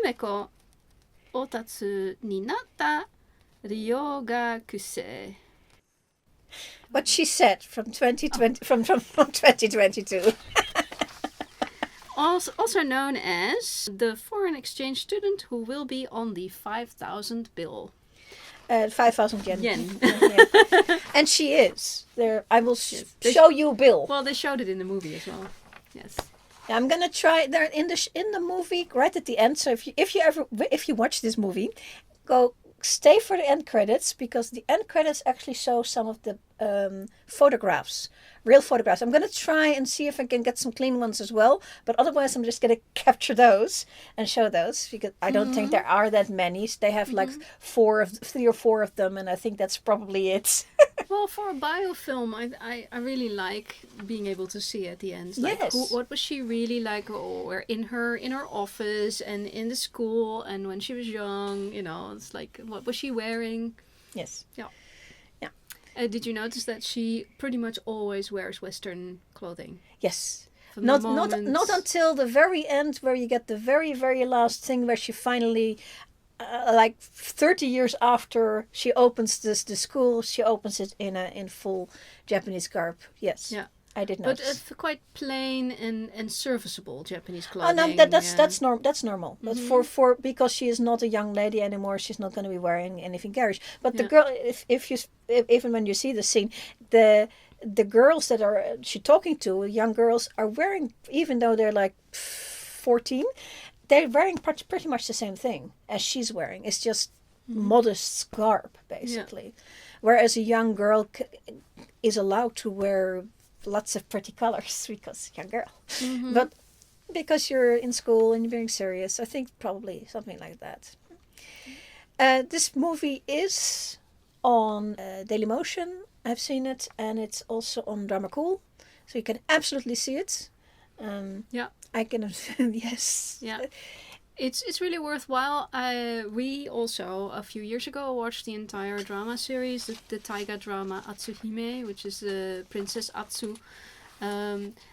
Umeko otatsu ni natta ryogakusei. What she said from 2020 from 2022. Also known as the foreign exchange student who will be on the 5,000 bill. 5,000 yen. Yeah. And she is. There, I will show you Bill. Well, they showed it in the movie as well. Yes. I'm gonna try there in the movie right at the end. So if you watch this movie, stay for the end credits, because the end credits actually show some of the photographs, real photographs. I'm gonna try and see if I can get some clean ones as well, but otherwise I'm just gonna capture those and show those, because I don't think there are that many. They have like 3 or 4 of them, and I think that's probably it. Well, for a biofilm, I really like being able to see at the end. Like, yes. What was she really like, or in her office and in the school, and when she was young, it's like, what was she wearing? Yes. Yeah. Did you notice that she pretty much always wears Western clothing? Yes. From Not until the very end, where you get the very, very last thing, where she finally, like 30 years after she opens the school, she opens it in full Japanese garb. Yes. Yeah. I did notice. But quite plain and serviceable Japanese clothing. Oh no, that's normal. But for because she is not a young lady anymore, she's not going to be wearing anything garish. But the girl, if even when you see the scene, the girls that are she talking to, young girls, are wearing, even though they're like 14, they're wearing pretty much the same thing as she's wearing. It's just modest garb, basically. Yeah. Whereas a young girl is allowed to wear lots of pretty colors because young girl. But because you're in school and you're being serious, I think probably something like that. This movie is on Dailymotion. I've seen it, and it's also on Drama Cool, so you can absolutely see it. I can. Yes. Yeah. It's really worthwhile. We also, a few years ago, watched the entire drama series, the taiga drama Atsuhime, which is Princess Atsu.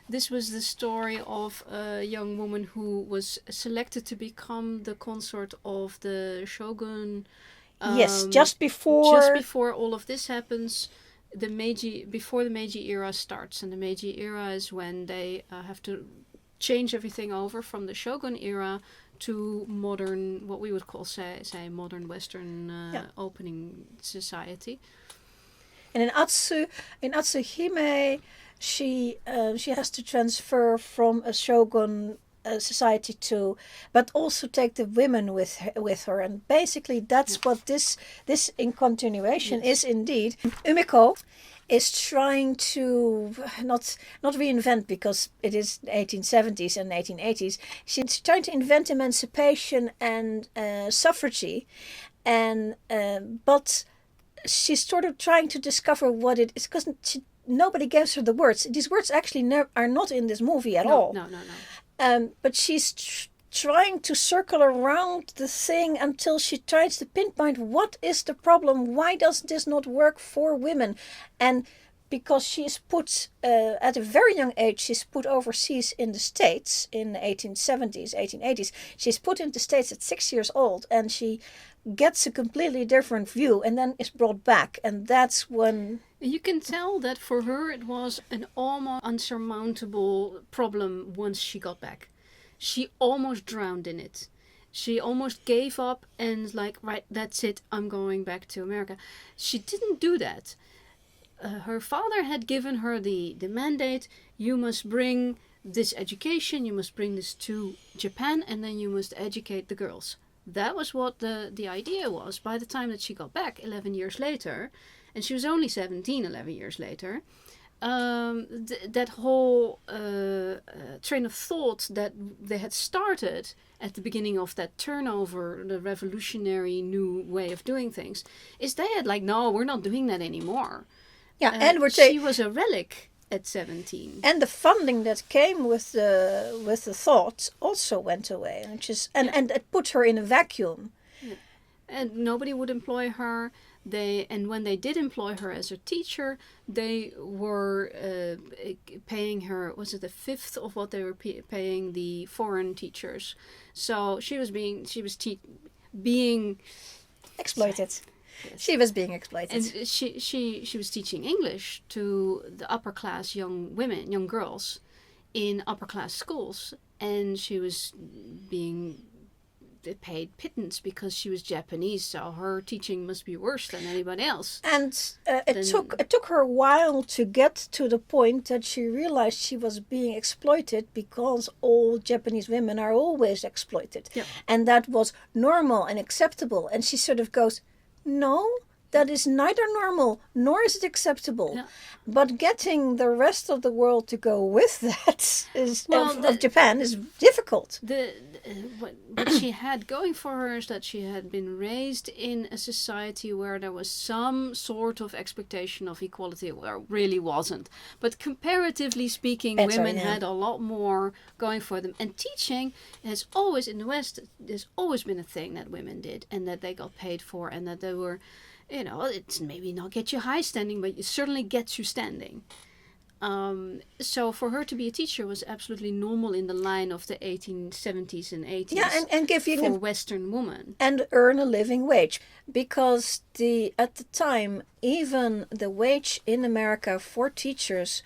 This was the story of a young woman who was selected to become the consort of the shogun. Yes, just before all of this happens, before the Meiji era starts, and the Meiji era is when they have to change everything over from the shogun era to modern, what we would call say modern Western opening society. And in Atsuhime, she has to transfer from a shogun society to, but also take the women with her, and basically that's what this in continuation is indeed. Umeko is trying to not reinvent, because it is 1870s and 1880s. She's trying to invent emancipation and suffrage, and but she's sort of trying to discover what it is, because nobody gives her the words. These words actually are not in this movie at all. No. But she's trying to circle around the thing until she tries to pinpoint what is the problem. Why does this not work for women? And because she's put, at a very young age, she's put overseas in the States in the 1870s, 1880s. She's put in the States at 6 years old, and she gets a completely different view and then is brought back. And that's when... You can tell that for her it was an almost unsurmountable problem once she got back. She almost drowned in it. She almost gave up and like, right, that's it, I'm going back to America. She didn't do that. Her father had given her the mandate, you must bring this education, you must bring this to Japan, and then you must educate the girls. That was what the idea was. By the time that she got back 11 years later, and she was only 17 11 years later, that whole train of thought that they had started at the beginning of that turnover, the revolutionary new way of doing things, is they had like, no, we're not doing that anymore. Yeah, and she was a relic at 17. And the funding that came with the thought also went away, and it put her in a vacuum. Yeah. And nobody would employ her. And when they did employ her as a teacher, they were paying her, was it a fifth of what they were paying the foreign teachers? So she was being Exploited. Yes. She was being exploited. And she was teaching English to the upper class young girls in upper class schools, and she was being paid pittance because she was Japanese, so her teaching must be worse than anybody else. And it took her a while to get to the point that she realized she was being exploited, because all Japanese women are always exploited. Yeah. And that was normal and acceptable. And she sort of goes, no, that is neither normal nor is it acceptable. Yeah. But getting the rest of the world to go with that of Japan is difficult. What she had going for her is that she had been raised in a society where there was some sort of expectation of equality, where really wasn't. But comparatively speaking, women had a lot more going for them. And teaching has always, in the West, there's always been a thing that women did and that they got paid for, and that they were, it's maybe not get you high standing, but it certainly gets you standing. So for her to be a teacher was absolutely normal in the line of the 1870s and 80s. Yeah, and give you for Western women. And earn a living wage, because at the time, even the wage in America for teachers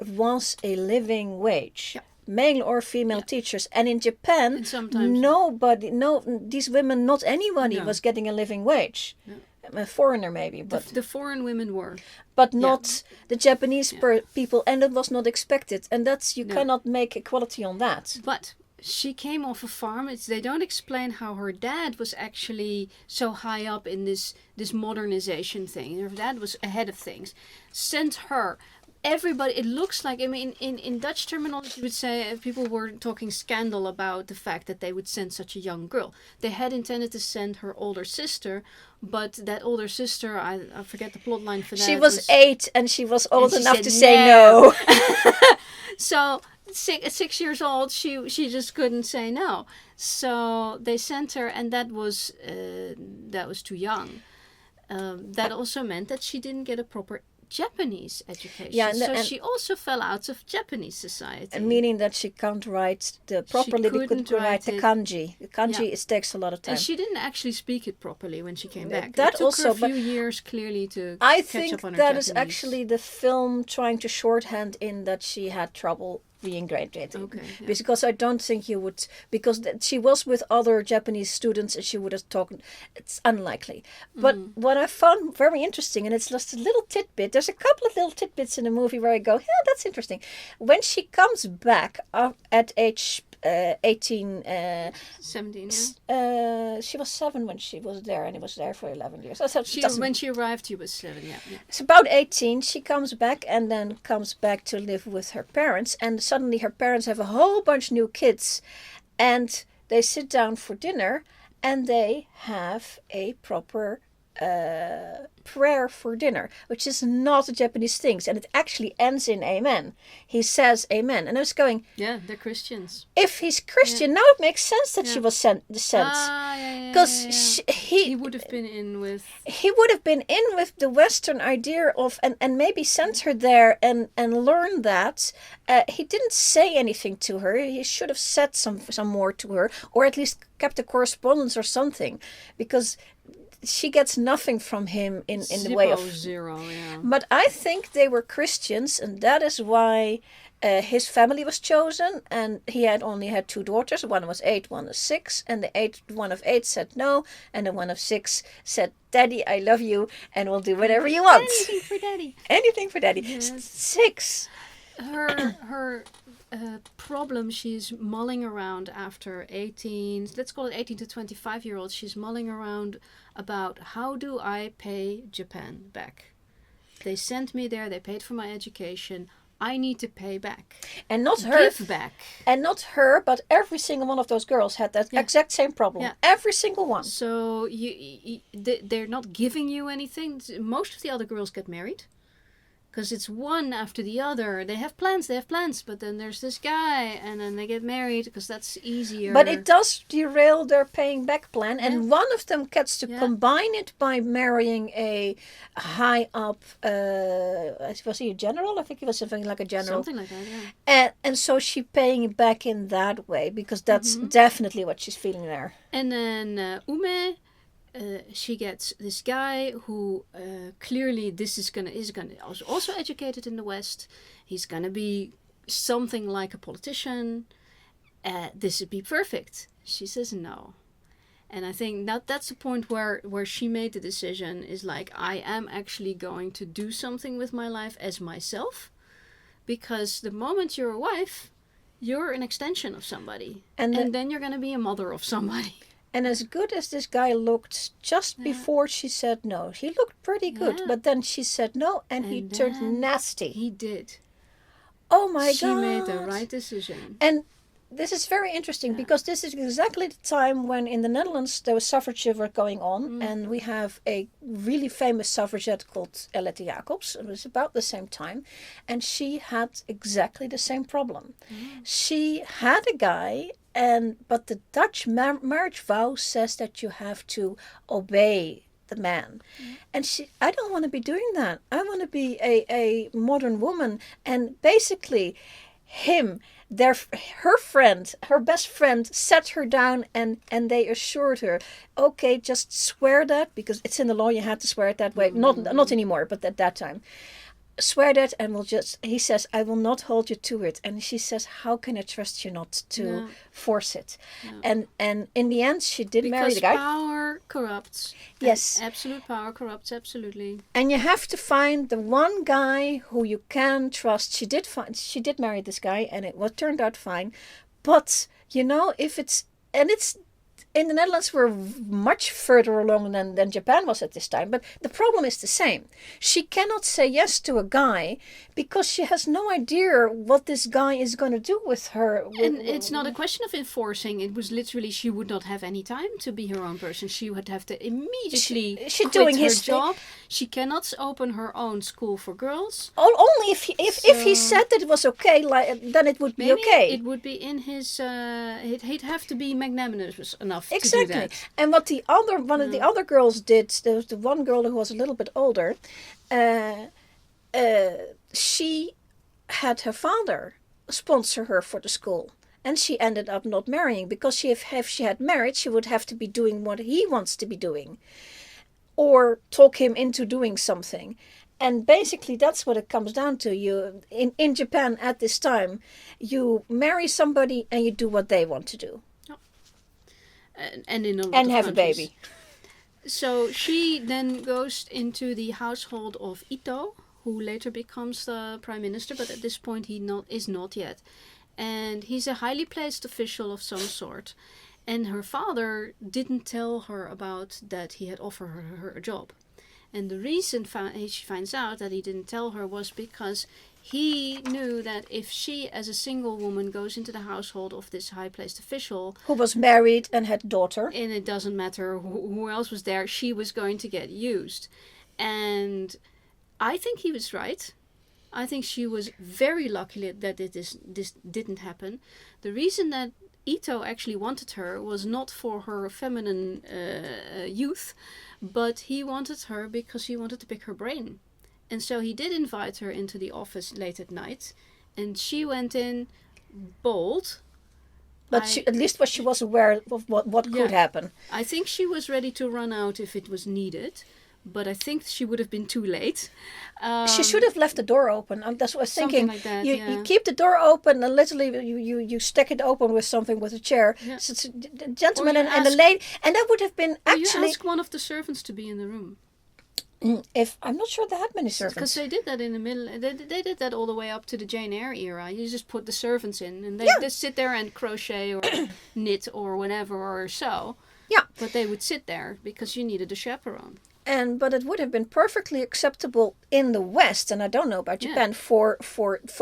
was a living wage. Yeah. Male or female teachers. And in Japan, and sometimes these women, not anybody was getting a living wage. No. A foreigner maybe, but the foreign women were, but not the Japanese people, and it was not expected, and you cannot make equality on that. But she came off a farm. They don't explain how her dad was actually so high up in this modernization thing. Her dad was ahead of things. Sent her. Everybody, it looks like, in Dutch terminology, you would say people were talking scandal about the fact that they would send such a young girl. They had intended to send her older sister, but that older sister, I forget the plot line for that. She was 8 and she was old enough to say no. So 6 years old, she just couldn't say no. So they sent her, and that was too young. That also meant that she didn't get a proper Japanese education. Yeah, so she also fell out of Japanese society. Meaning that she can't write properly. She couldn't write the kanji. The kanji it takes a lot of time. And she didn't actually speak it properly when she came back. That it took also, her a few years clearly to catch up on her I think that Japanese. is actually the film trying to shorthand in that she had trouble being graduated. Okay, yeah. Because I don't think you would, because she was with other Japanese students and she would have talked. It's unlikely. But what I found very interesting, and it's just a little tidbit, there's a couple of little tidbits in the movie where I go, yeah, that's interesting. When she comes back at age 17, she was 7 when she was there, and he was there for 11 years. When she arrived, he was 7, yeah. It's about 18, she comes back, and then comes back to live with her parents, and suddenly her parents have a whole bunch of new kids, and they sit down for dinner, and they have a proper prayer for dinner, which is not a Japanese thing, and it actually ends in amen. He says amen, and I was going, yeah, they're Christians. If he's Christian, now it makes sense that she was sent, because he would have been in with the Western idea of, and maybe sent her there and learned that. He didn't say anything to her. He should have said some more to her, or at least kept a correspondence or something, because she gets nothing from him in the way of zero. Yeah. But I think they were Christians, and that is why his family was chosen. And he only had 2 daughters. One was 8, one was 6, and the one of 8 said no, and the one of 6 said, "Daddy, I love you, and we'll do whatever you want. Anything for Daddy. Anything for Daddy." Yes. 6. Her problem, she's mulling around after 18, let's call it 18 to 25-year-olds, she's mulling around about, how do I pay Japan back? They sent me there, they paid for my education, I need to pay back. And not her. Give back. And not her, but every single one of those girls had that exact same problem. Yeah. Every single one. So they're not giving you anything. Most of the other girls get married. Because it's one after the other. They have plans, but then there's this guy, and then they get married because that's easier. But it does derail their paying back plan, and Yeah. one of them gets to combine it by marrying a high up, was he a general? I think he was something like a general. Something like that, yeah. And so she's paying it back in that way, because that's definitely what she's feeling there. And then Ume, she gets this guy who clearly is gonna also educated in the West. He's gonna be something like a politician. This would be perfect. She says no. And I think that's the point where she made the decision, is like, I am actually going to do something with my life as myself, because the moment you're a wife, you're an extension of somebody, and then you're going to be a mother of somebody. And as good as this guy looked just before she said no, he looked pretty good. But then she said no, and he turned nasty. He did. Oh my God. She made the right decision. And this is very interesting, because this is exactly the time when in the Netherlands there was suffrage were going on. And we have a really famous suffragette called Aletta Jacobs. It was about the same time. And she had exactly the same problem. She had a guy, but the Dutch marriage vow says that you have to obey the man. And I don't want to be doing that. I want to be a modern woman. And basically her best friend sat her down, and they assured her, okay, just swear that, because it's in the law, you had to swear it that way. Not anymore, but at that time. Swear that, and he says, I will not hold you to it. And she says, how can I trust you not to force it? And in the end, she did marry the guy. Because power corrupts. Yes. Absolute power corrupts, absolutely. And you have to find the one guy who you can trust. She did marry this guy, and it turned out fine. But, it's in the Netherlands, we're much further along than Japan was at this time. But the problem is the same. She cannot say yes to a guy because she has no idea what this guy is going to do with her. And it's not a question of enforcing. It was literally, she would not have any time to be her own person. She would have to immediately quit doing her his job. She cannot open her own school for girls. Only if he said that it was okay, then it would be okay. It would be in his. He'd have to be magnanimous enough exactly. to do that. And what one of the other girls did, there was the one girl who was a little bit older. She had her father sponsor her for the school. And she ended up not marrying, because if she had married, she would have to be doing what he wants to be doing. Or talk him into doing something. And basically that's what it comes down to. You in Japan at this time, you marry somebody and you do what they want to do. And in a lot and of have countries. A baby. So she then goes into the household of Ito, who later becomes the prime minister, but at this point he is not yet. And he's a highly placed official of some sort. And her father didn't tell her about that he had offered her a job. And the reason she finds out that he didn't tell her was because he knew that if she, as a single woman, goes into the household of this high-placed official... who was married and had a daughter. And it doesn't matter who else was there, she was going to get used. And I think he was right. I think she was very lucky that this didn't happen. The reason that Ito actually wanted her was not for her feminine youth, but he wanted her because he wanted to pick her brain. And so he did invite her into the office late at night, and she went in bold. But at least she was aware of what could happen. I think she was ready to run out if it was needed, but I think she would have been too late. She should have left the door open. That's what I was thinking. Like that, you keep the door open and literally you stack it open with something, with a chair. Yeah. So it's a gentleman and a lady, and that would have been actually. You ask one of the servants to be in the room. If I'm not sure they had many servants, because they did that in the middle. They did that all the way up to the Jane Eyre era. You just put the servants in, and they just sit there and crochet or knit or whatever or sew. Yeah, but they would sit there because you needed a chaperone. But it would have been perfectly acceptable in the West, and I don't know about Japan, for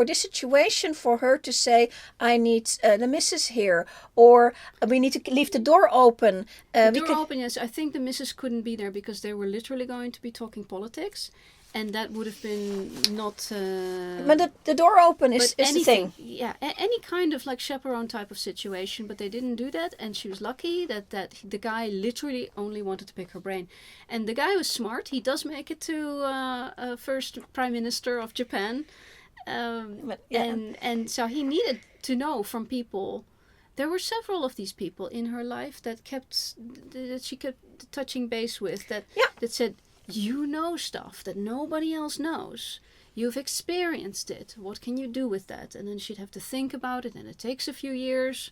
this situation, for her to say, I need the missus here, or we need to leave the door open. The door open, yes. I think the missus couldn't be there because they were literally going to be talking politics. and that would have been not. But the door open is the anything, thing. yeah, any kind of like chaperone type of situation, but they didn't do that, and she was lucky that the guy literally only wanted to pick her brain, and the guy was smart. He does make it to first prime minister of Japan, and so he needed to know from people. There were several of these people in her life that she kept touching base with that said, you know stuff that nobody else knows. You've experienced it. What can you do with that? And then she'd have to think about it, and it takes a few years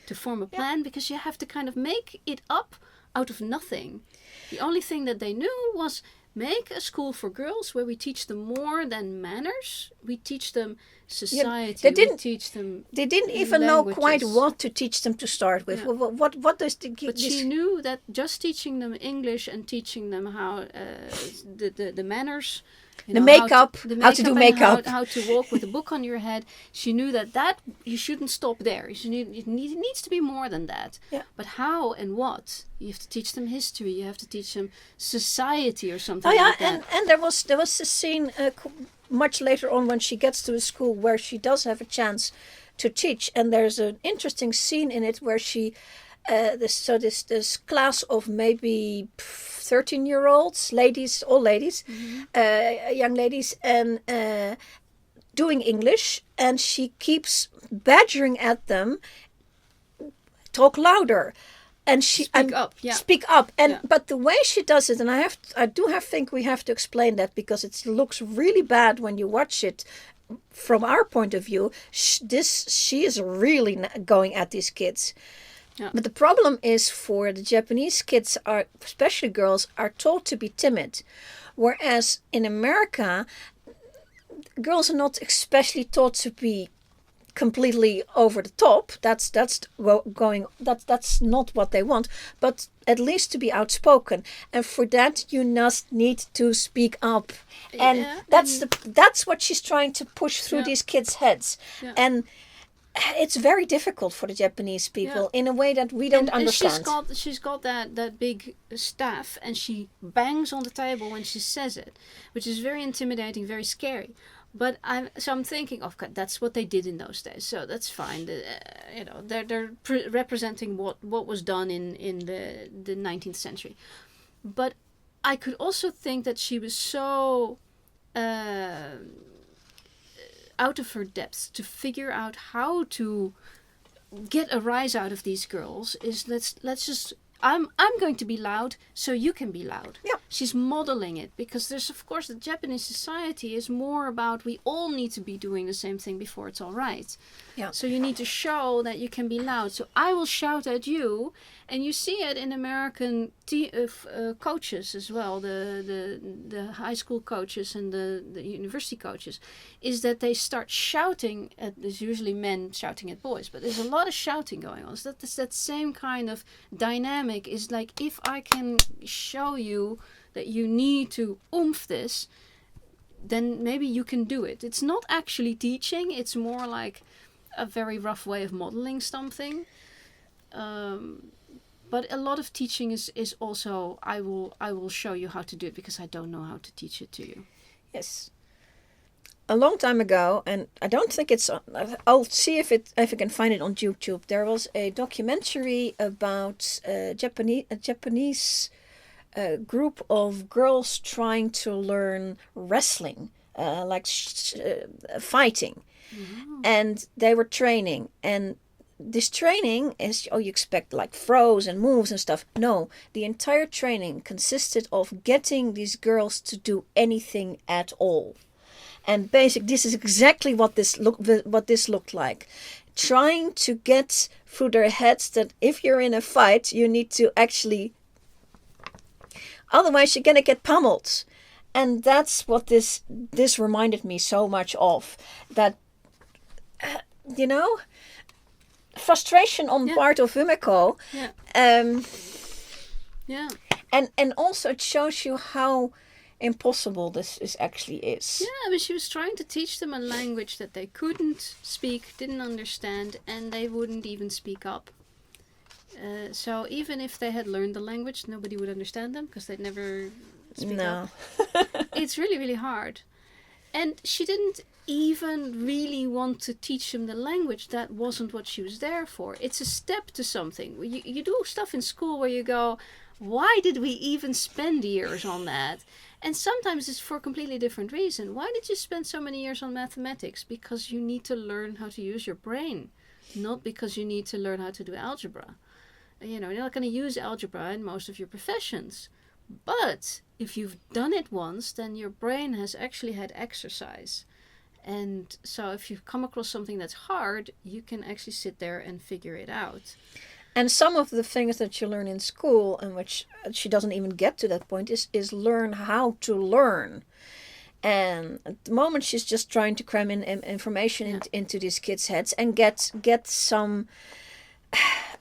to form a plan because you have to kind of make it up out of nothing. The only thing that they knew was make a school for girls where we teach them more than manners. We teach them society. We teach them. They didn't even know quite what to teach them to start with. Yeah. What does the? But she knew that just teaching them English and teaching them how the manners. The makeup, how to do makeup, how to walk with a book on your head. She knew that you shouldn't stop there. It needs to be more than that. Yeah. But how and what? You have to teach them history. You have to teach them society or something like that. And there was a scene much later on when she gets to a school where she does have a chance to teach, and there's an interesting scene in it where she. This class of maybe 13-year-olds, ladies, all ladies, young ladies, and doing English, and she keeps badgering at them, talk louder, and speak up, but the way she does it, and I think we have to explain that because it looks really bad when you watch it. From our point of view, she is really going at these kids. Yeah. But the problem is for the Japanese kids, especially girls, are taught to be timid. Whereas in America, girls are not especially taught to be completely over the top. That's not what they want, but at least to be outspoken. And for that you must need to speak up. And that's what she's trying to push through these kids' heads. Yeah. And it's very difficult for the Japanese people in a way that we don't understand. She's got that big staff, and she bangs on the table when she says it, which is very intimidating, very scary. But I'm thinking, okay, that's what they did in those days, so that's fine. They're representing what was done in the 19th century. But I could also think that she was so out of her depths to figure out how to get a rise out of these girls. Is let's just. I'm going to be loud, so you can be loud. Yeah. She's modeling it because there's, of course, the Japanese society is more about we all need to be doing the same thing before it's all right. Yeah. So you need to show that you can be loud. So I will shout at you, and you see it in American coaches as well, the high school coaches and the university coaches, is that they start shouting at. There's usually men shouting at boys, but there's a lot of shouting going on. So that's that same kind of dynamic. Is like, if I can show you that you need to oomph this, then maybe you can do it. It's not actually teaching, it's more like a very rough way of modeling something. But a lot of teaching is also I will show you how to do it because I don't know how to teach it to you. Yes. A long time ago, and I don't think it's. I'll see if I can find it on YouTube. There was a documentary about a Japanese group of girls trying to learn wrestling, fighting, and they were training. And this training is you expect like throws and moves and stuff. No, the entire training consisted of getting these girls to do anything at all. And this is exactly what this looked like. Trying to get through their heads that if you're in a fight, you need to actually. Otherwise, you're gonna get pummeled, and that's what this reminded me so much of. That frustration on part of Umeko. Yeah. And also it shows you how impossible this actually is. Yeah, but she was trying to teach them a language that they couldn't speak, didn't understand, and they wouldn't even speak up. So even if they had learned the language, nobody would understand them because they'd never speak No. up. It's really, really hard. And she didn't even really want to teach him the language. That wasn't what she was there for. It's a step to something. You do stuff in school where you go, why did we even spend years on that? And sometimes it's for a completely different reason. Why did you spend so many years on mathematics? Because you need to learn how to use your brain, not because you need to learn how to do algebra. You know, you're not going to use algebra in most of your professions. But if you've done it once, then your brain has actually had exercise. And so if you come across something that's hard, you can actually sit there and figure it out. And some of the things that you learn in school, and which she doesn't even get to that point, is learn how to learn. And at the moment, she's just trying to cram in information into these kids' heads and get some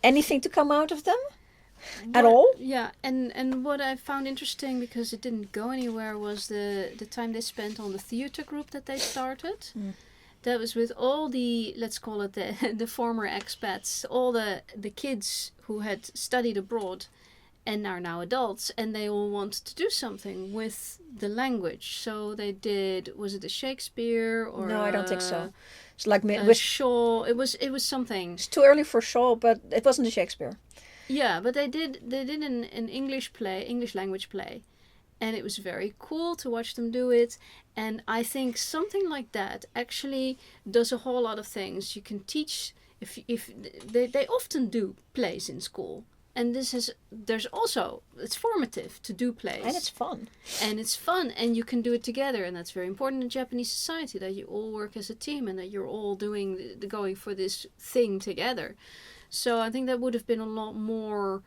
anything to come out of them at all. Yeah, and what I found interesting, because it didn't go anywhere, was the time they spent on the theater group that they started. That was with all the, let's call it the former expats, all the kids who had studied abroad and are now adults, and they all wanted to do something with the language. So they did, was it a Shakespeare or No, I don't think so. It's like Shaw. It was something. It's too early for Shaw, but it wasn't a Shakespeare. Yeah, but they did an English language play, and it was very cool to watch them do it. And I think something like that actually does a whole lot of things. You can teach, if they often do plays in school, and there's also, it's formative to do plays, And it's fun. And you can do it together, and that's very important in Japanese society, that you all work as a team and that you're all going for this thing together. So I think that would have been a lot more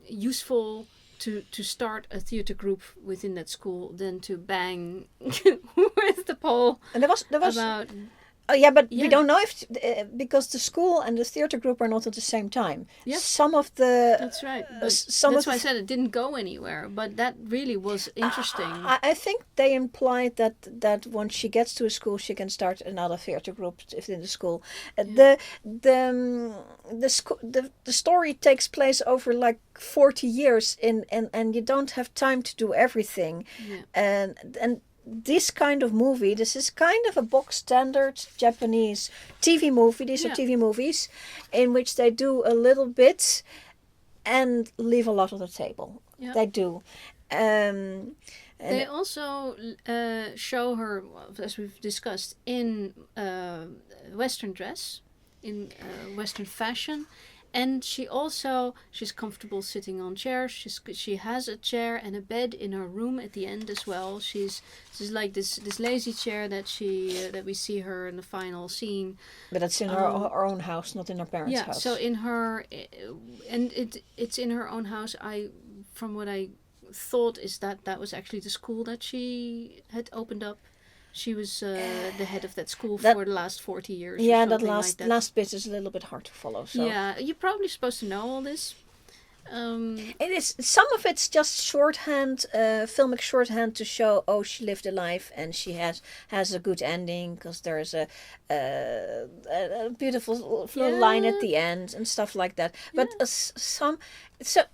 useful to start a theatre group within that school than to bang with the pole. And there was about. Oh yeah, but we don't know if because the school and the theatre group are not at the same time. Yeah, some of the that's right. But that's why I said it didn't go anywhere. But that really was interesting. I think they implied that once she gets to a school, she can start another theatre group within the school. The story takes place over like 40 years and you don't have time to do everything. Yeah. And this kind of movie, this is kind of a box standard Japanese TV movie. These are TV movies in which they do a little bit and leave a lot on the table. Yeah. They do. They also show her, as we've discussed, in Western dress, in Western fashion. And she's comfortable sitting on chairs. She has a chair and a bed in her room at the end as well. She's like this lazy chair that we see her in the final scene. But that's in her own house, not in her parents' house. Yeah, so in her, and it's in her own house. From what I thought is that was actually the school that she had opened up. She was the head of that school for the last 40 years. Yeah, that last bit is a little bit hard to follow. So. Yeah, you're probably supposed to know all this. It is. Some of it's just shorthand, filmic shorthand to show, oh, she lived a life and she has a good ending because there's a beautiful little line at the end and stuff like that. But so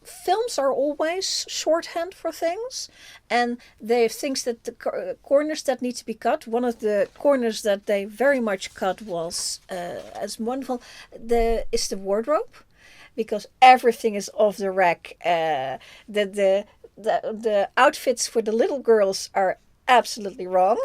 films are always shorthand for things, and they have things that the corners that need to be cut. One of the corners that they very much cut was as wonderful is the wardrobe. Because everything is off the rack. The outfits for the little girls are absolutely wrong.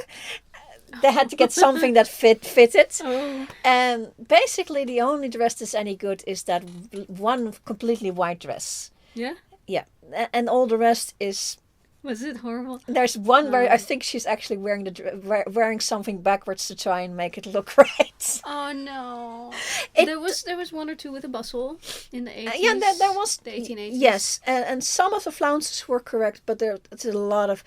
They had to get something that fitted. Oh. And basically the only dress that's any good is that one completely white dress. Yeah? Yeah. And all the rest is... Was it horrible? There's one where I think she's actually wearing something backwards to try and make it look right. Oh no! There was one or two with a bustle in the 80s. Yeah, there was the 1880s. Yes, and some of the flounces were correct, but there's a lot of.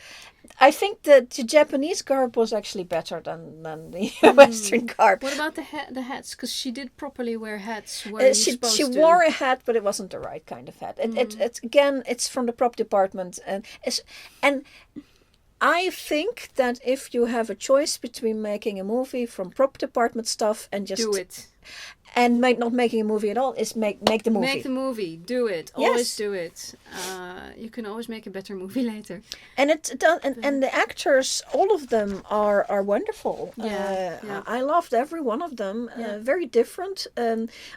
I think the Japanese garb was actually better than the Western garb. What about the hats? Because she did properly wear hats. She wore a hat, but it wasn't the right kind of hat. It's from the prop department, and I think that if you have a choice between making a movie from prop department stuff and just Do it. and not making a movie at all, is make the movie. Make the movie. Do it. Yes. Always do it. You can always make a better movie later. And it does, and the actors, all of them are wonderful. Yeah. I loved every one of them. Yeah. Very different.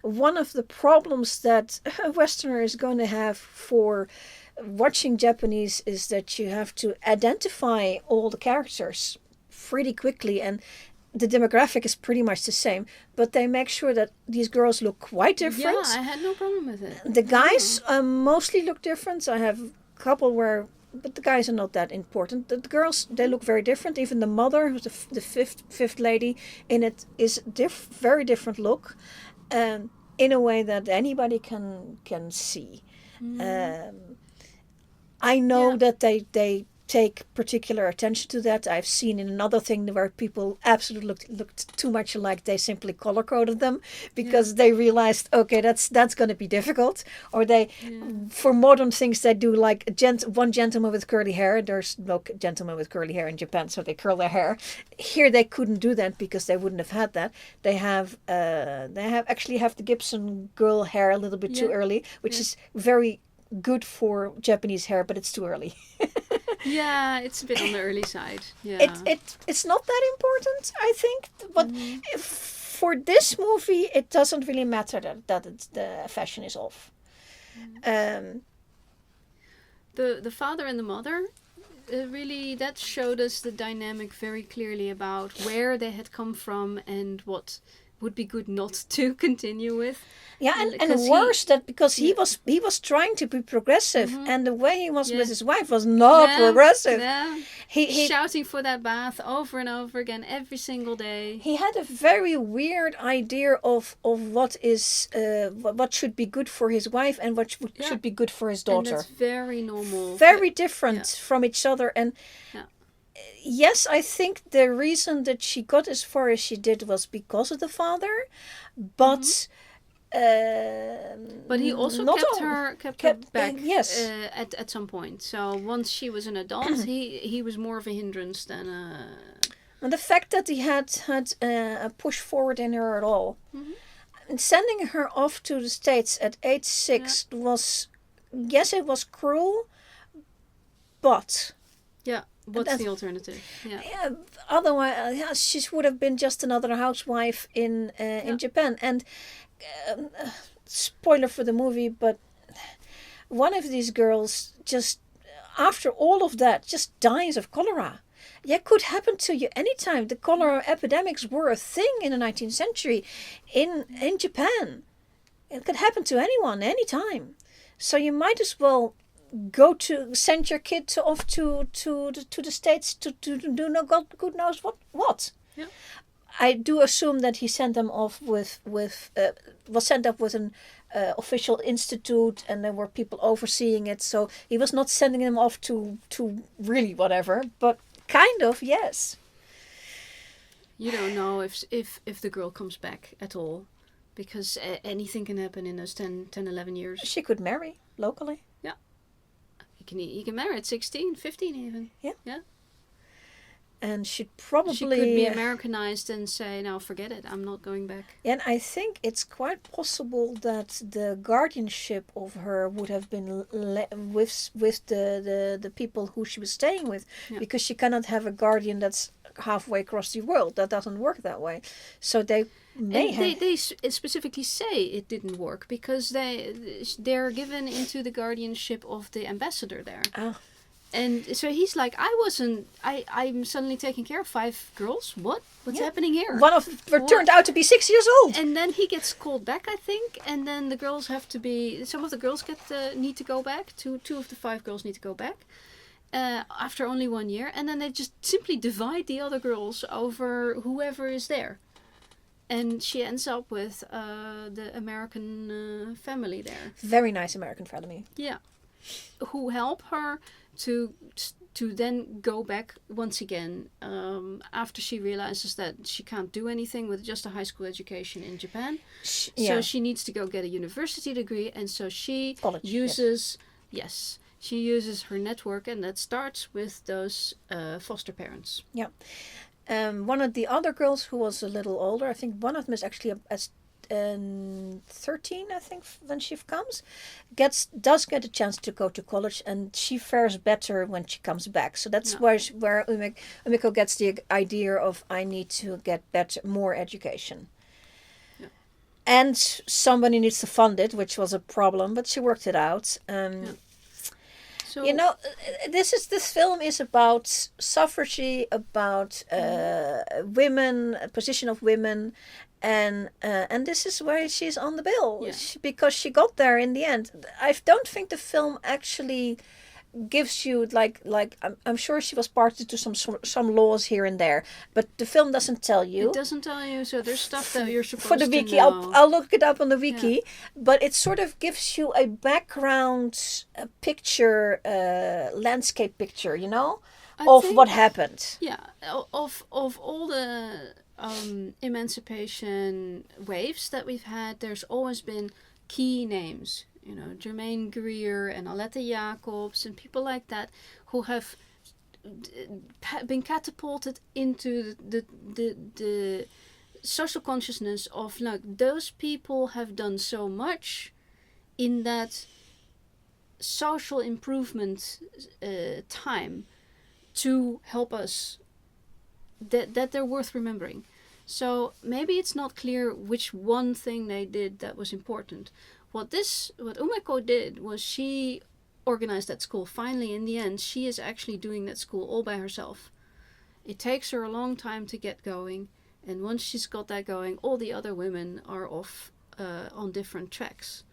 One of the problems that a Westerner is going to have for watching Japanese is that you have to identify all the characters pretty quickly, and the demographic is pretty much the same, but they make sure that these girls look quite different. Yeah, I had no problem with it. The guys mostly look different. I have a couple but the guys are not that important. The girls, they look very different. Even the mother, who's the fifth lady in it, is very different look, in a way that anybody can see. I know that they take particular attention to that. I've seen in another thing where people absolutely looked too much alike. They simply color coded them because they realized, okay, that's going to be difficult. Or for modern things, they do like one gentleman with curly hair. There's no gentleman with curly hair in Japan, so they curl their hair. Here they couldn't do that because they wouldn't have had that. They have the Gibson girl hair a little bit too early, which is very good for Japanese hair, but it's too early. Yeah, it's a bit on the early side. Yeah, it's not that important, I think. But for this movie, it doesn't really matter that the fashion is off. The father and the mother, really, that showed us the dynamic very clearly about where they had come from and what would be good not to continue with. Yeah, and worse that because he was trying to be progressive, and the way he was with his wife was not progressive. Yeah. He shouting for that bath over and over again every single day. He had a very weird idea of what is what should be good for his wife and what should be good for his daughter. And that's very normal. Very different from each other. And yes, I think the reason that she got as far as she did was because of the father, but he also kept her back. Yes, at some point. So once she was an adult, he was more of a hindrance than a. And the fact that he had a push forward in her at all, and sending her off to the States at age 6 was, yes, it was cruel, but. Yeah. What's the alternative? Yeah. Otherwise, she would have been just another housewife in Japan. And spoiler for the movie, but one of these girls just after all of that just dies of cholera. It could happen to you anytime. The cholera epidemics were a thing in the 19th century in Japan. It could happen to anyone anytime. So you might as well send your kid off to the States to do no God knows what. Yeah. I do assume that he sent them off was sent up with an official institute, and there were people overseeing it. So he was not sending them off to really whatever, but kind of, yes. You don't know if the girl comes back at all, because anything can happen in those 10, 11 years. She could marry locally. Yeah. He can marry at 16, 15 even. Yeah. Yeah. And she could be Americanized and say, "No, forget it. I'm not going back." And I think it's quite possible that the guardianship of her would have been with the people who she was staying with, because she cannot have a guardian that's halfway across the world. That doesn't work that way. So they they specifically say it didn't work because they're given into the guardianship of the ambassador there. Oh. And so he's like, I'm suddenly taking care of 5 girls? What's happening here? One of them turned out to be 6 years old. And then he gets called back, I think. And then the girls some of the girls need to go back. Two of the 5 girls need to go back. After only 1 year. And then they just simply divide the other girls over whoever is there. And she ends up with the American family there. Very nice American family. Yeah. Who help her to then go back once again after she realizes that she can't do anything with just a high school education in Japan. So she needs to go get a university degree, and so she she uses her network, and that starts with those foster parents. Yeah. One of the other girls who was a little older, I think one of them is actually as 13, I think, when she comes, does get a chance to go to college, and she fares better when she comes back. So that's where Umeko gets the idea of, I need to get more education. Yeah. And somebody needs to fund it, which was a problem, but she worked it out. So, this film is about suffrage, about women, position of women, and this is why she's on the bill, because she got there in the end. I don't think the film actually gives you like I'm sure she was party to some laws here and there, but the film doesn't tell you. It doesn't tell you, so there's stuff that you're supposed for the wiki. To know. I'll look it up on the wiki, but it sort of gives you a background picture, landscape picture, of what happened. Yeah, of all the emancipation waves that we've had, there's always been key names. Germaine Greer and Aletta Jacobs and people like that who have been catapulted into the social consciousness of, like, those people have done so much in that social improvement time to help us, that they're worth remembering. So maybe it's not clear which one thing they did that was important. What Umeko did was she organized that school. Finally, in the end, she is actually doing that school all by herself. It takes her a long time to get going, and once she's got that going, all the other women are off on different tracks.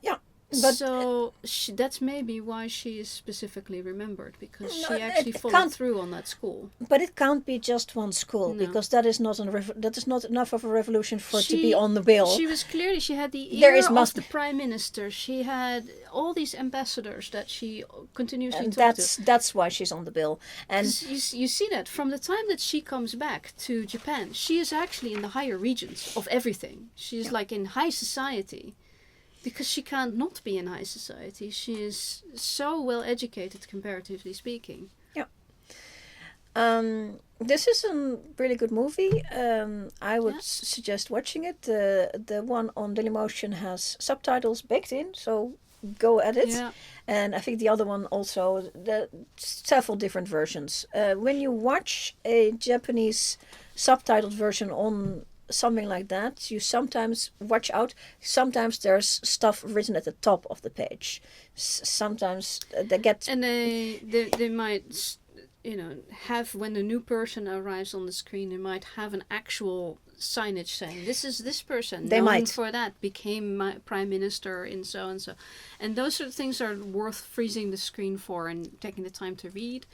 Yeah. But so that's maybe why she is specifically remembered, because she actually followed through on that school. But it can't be just one school, because that is not enough of a revolution for it to be on the bill. She had the ear of the prime minister. She had all these ambassadors that she continuously talked to. That's why she's on the bill. And you see that from the time that she comes back to Japan, she is actually in the higher regions of everything. She's like in high society. Because she can't not be in high society. She is so well educated, comparatively speaking. Yeah. This is a really good movie. I would suggest watching it. The one on Dailymotion has subtitles baked in, so go at it. Yeah. And I think the other one also, several different versions. When you watch a Japanese subtitled version on something like that, you sometimes watch out. Sometimes there's stuff written at the top of the page. Sometimes they get, and they might, have, when the new person arrives on the screen, they might have an actual signage saying, "This is this person." They might for that became prime minister in so and so, and those sort of things are worth freezing the screen for and taking the time to read.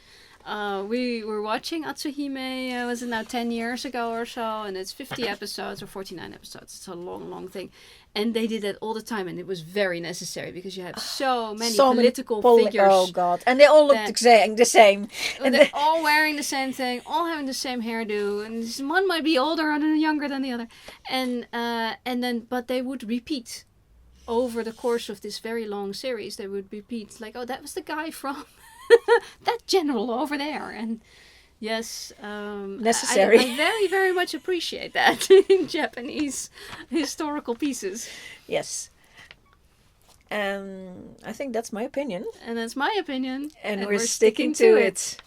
We were watching Atsuhime, was it now 10 years ago or so, and it's 50 episodes or 49 episodes. It's a long thing. And they did that all the time, and it was very necessary because you had so many political figures. Oh, God. And they all looked the same. And they're all wearing the same thing, all having the same hairdo, and one might be older or younger than the other. But they would repeat over the course of this very long series. They would repeat, like, "Oh, that was the guy from that general over there." And yes, necessary. I very, very much appreciate that in Japanese historical pieces. Yes. I think that's my opinion. And that's my opinion. And we're sticking to it.